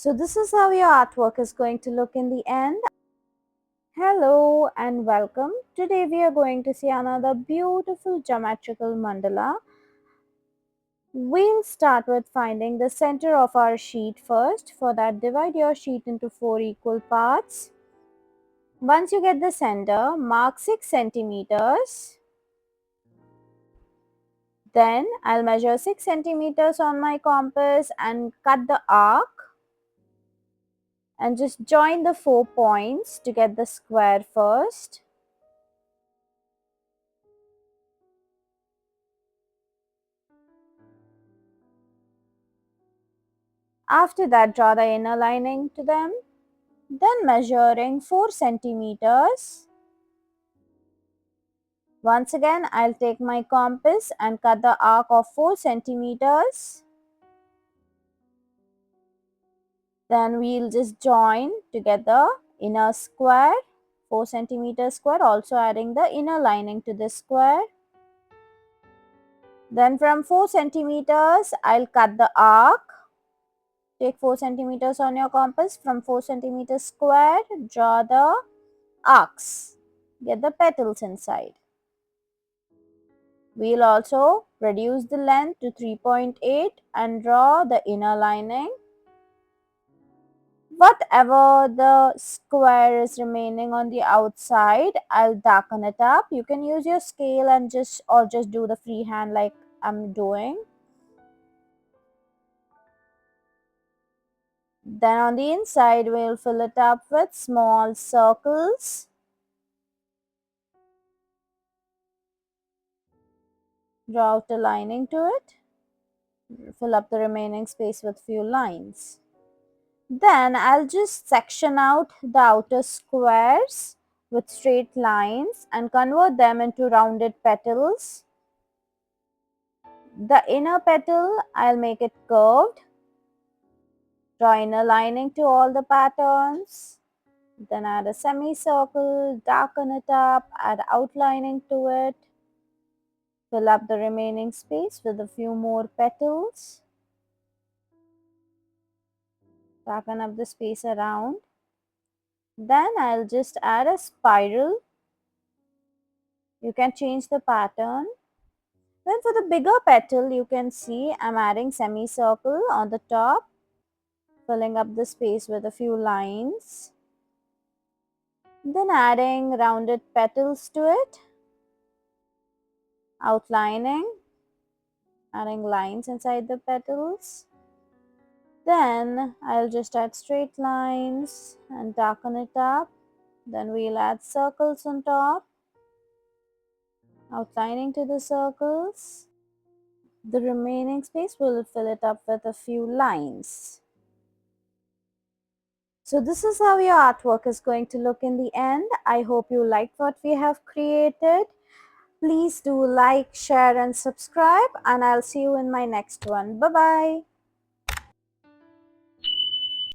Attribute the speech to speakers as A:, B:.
A: So this is how your artwork is going to look in the end. Hello and welcome. Today we are going to see another beautiful geometrical mandala. We'll start with finding the center of our sheet first. For that, divide your sheet into 4 equal parts. Once you get the center, mark 6 centimeters. Then I'll measure 6 centimeters on my compass and cut the arc. And just join the 4 points to get the square first. After that, draw the inner lining to them. Then measuring 4 centimeters. Once again, I'll take my compass and cut the arc of 4 centimeters. Then we'll just join to get the inner square, 4 centimeter square, also adding the inner lining to this square. Then from 4 centimeters, I'll cut the arc. Take 4 centimeters on your compass. From 4 centimeters square, draw the arcs. Get the petals inside. We'll also reduce the length to 3.8 and draw the inner lining. Whatever the square is remaining on the outside, I'll darken it up. You can use your scale and just do the freehand like I'm doing. Then on the inside, we'll fill it up with small circles. Draw out a lining to it. Fill up the remaining space with few lines. Then I'll just section out the outer squares with straight lines and convert them into rounded petals. The inner petal, I'll make it curved. Draw inner lining to all the patterns. Then add a semicircle, darken it up, add outlining to it. Fill up the remaining space with a few more petals. Darken up the space around. Then I'll just add a spiral. You can change the pattern. Then for the bigger petal, you can see I'm adding semicircle on the top, filling up the space with a few lines. Then adding rounded petals to it, outlining, adding lines inside the petals. Then I'll just add straight lines and darken it up. Then we'll add circles on top, outlining to the circles. The remaining space we'll fill it up with a few lines. So this is how your artwork is going to look in the end. I hope you liked what we have created. Please do like, share and subscribe, and I'll see you in my next one. Bye-bye.